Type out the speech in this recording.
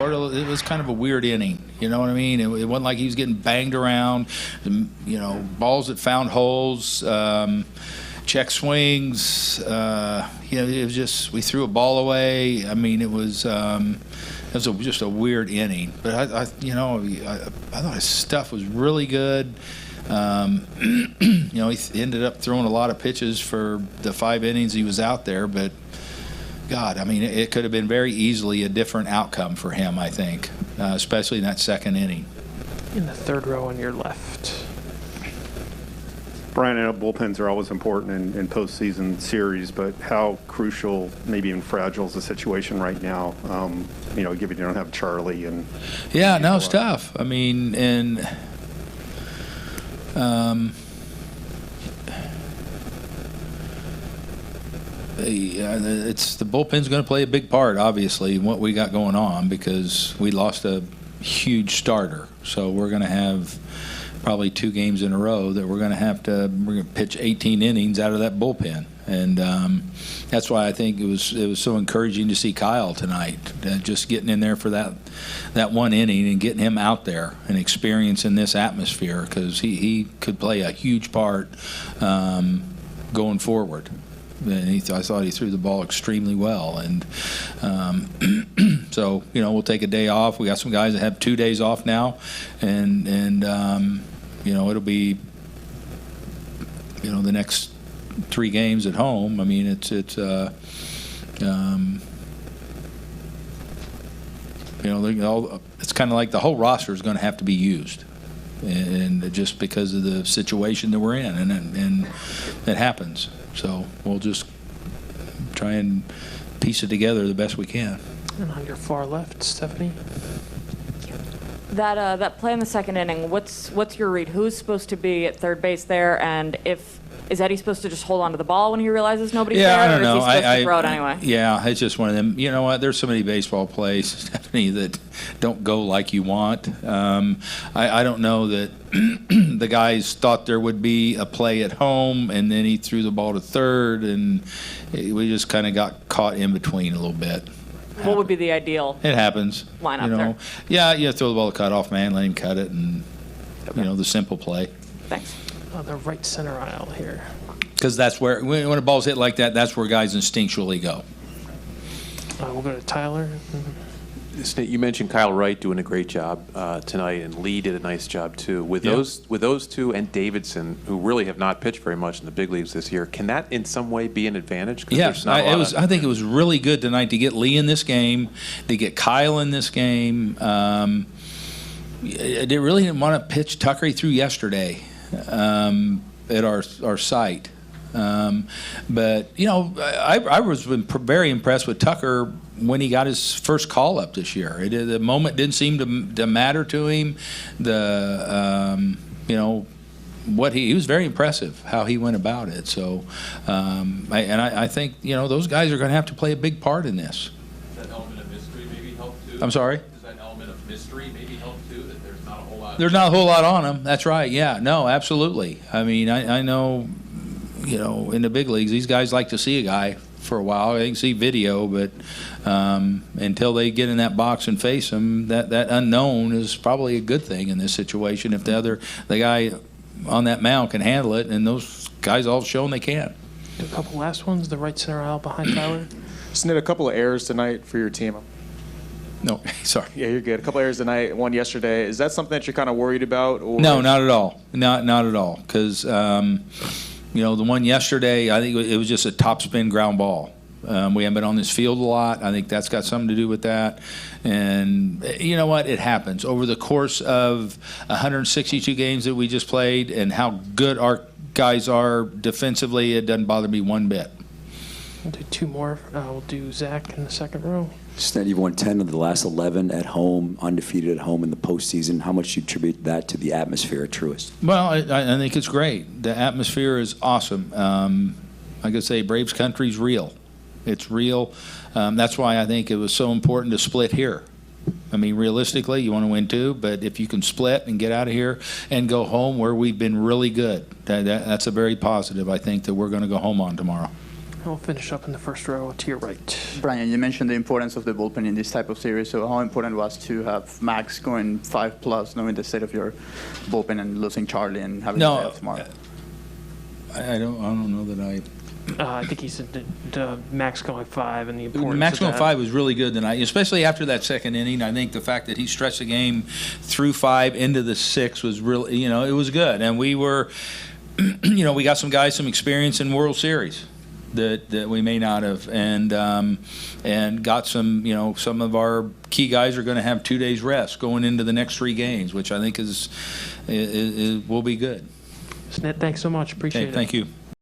It was kind of a weird inning, you know what I mean? It wasn't like he was getting banged around, balls that found holes, check swings. It was just, we threw a ball away. I mean, it was just a weird inning. But I thought his stuff was really good. He ended up throwing a lot of pitches for the 5 innings he was out there, but God, I mean, it could have been very easily a different outcome for him, I think, especially in that second inning. In the third row on your left. Brian, I know bullpens are always important in postseason series, but how crucial, maybe even fragile, is the situation right now? Given you don't have Charlie and. Yeah, no, it's tough. I mean, and. The bullpen's going to play a big part, obviously, in what we got going on, because we lost a huge starter. So we're going to have probably 2 games in a row that we're going to pitch 18 innings out of that bullpen, and that's why I think it was so encouraging to see Kyle tonight, just getting in there for that 1 inning and getting him out there and experiencing this atmosphere, because he could play a huge part going forward. And I thought he threw the ball extremely well, and so we'll take a day off. We got some guys that have 2 days off now, and it'll be the next 3 games at home. I mean, it's kind of like the whole roster is going to have to be used, and just because of the situation that we're in, and it happens. So we'll just try and piece it together the best we can. And on your far left, Stephanie. That play in the second inning, what's your read? Who's supposed to be at third base there, and is Eddie supposed to just hold on to the ball when he realizes nobody's there? I don't know. Or is he supposed to throw it anyway? Yeah, it's just one of them. You know what? There's so many baseball plays, Stephanie, that don't go like you want. I don't know that the guys thought there would be a play at home, and then he threw the ball to third, and we just kind of got caught in between a little bit. What would be the ideal? It happens. Lineup there. Yeah, you throw the ball to cutoff man, let him cut it, and the simple play. Thanks. On the right center aisle here. Because that's where, when a ball's hit like that, that's where guys instinctually go. We'll go to Tyler. You mentioned Kyle Wright doing a great job tonight, and Lee did a nice job too. With those 2 and Davidson, who really have not pitched very much in the big leagues this year, can that in some way be an advantage? Yes, I think it was really good tonight to get Lee in this game, to get Kyle in this game. They really didn't want to pitch Tucker. He threw yesterday at our site. But I was very impressed with Tucker when he got his first call up this year. The moment didn't seem to matter to him. He was very impressive how he went about it. So, I think those guys are going to have to play a big part in this. Does that element of mystery maybe help too? I'm sorry? Does that element of mystery maybe help too? That there's not a whole lot. There's not a whole lot on him. That's right. Yeah. No. Absolutely. I mean, I know. In the big leagues, these guys like to see a guy for a while. They can see video, but until they get in that box and face him, that unknown is probably a good thing in this situation. If the guy on that mound can handle it, and those guys all have shown they can. A couple last ones. The right center aisle behind Tyler. Snit, a couple of errors tonight for your team. No, sorry. Yeah, you're good. A couple errors tonight, one yesterday. Is that something that you're kind of worried about? Or? No, not at all. Not at all. Because the one yesterday, I think it was just a topspin ground ball. We haven't been on this field a lot. I think that's got something to do with that. And you know what? It happens. Over the course of 162 games that we just played and how good our guys are defensively, it doesn't bother me one bit. We'll do 2 more. We'll do Zach in the second row. Snit, you've won 10 of the last 11 at home, undefeated at home in the postseason. How much do you attribute that to the atmosphere at Truist? Well, I think it's great. The atmosphere is awesome. Like I say, Braves country's real. It's real. That's why I think it was so important to split here. I mean, realistically, you want to win 2, but if you can split and get out of here and go home where we've been really good, that's a very positive, I think, that we're going to go home on tomorrow. We'll finish up in the first row to your right. Brian, you mentioned the importance of the bullpen in this type of series. So how important was to have Max going 5+, knowing the state of your bullpen and losing Charlie and having to play off tomorrow? I don't know that I think he said Max going 5 and the importance Max of going that. 5 was really good tonight, especially after that second inning. I think the fact that he stretched the game through 5 into the 6 was really, it was good. And we were, we got some guys, some experience in World Series that we may not have, and got some, some of our key guys are going to have 2 days rest going into the next 3 games, which I think is will be good. Snit, thanks so much. Appreciate Okay, it. thank you.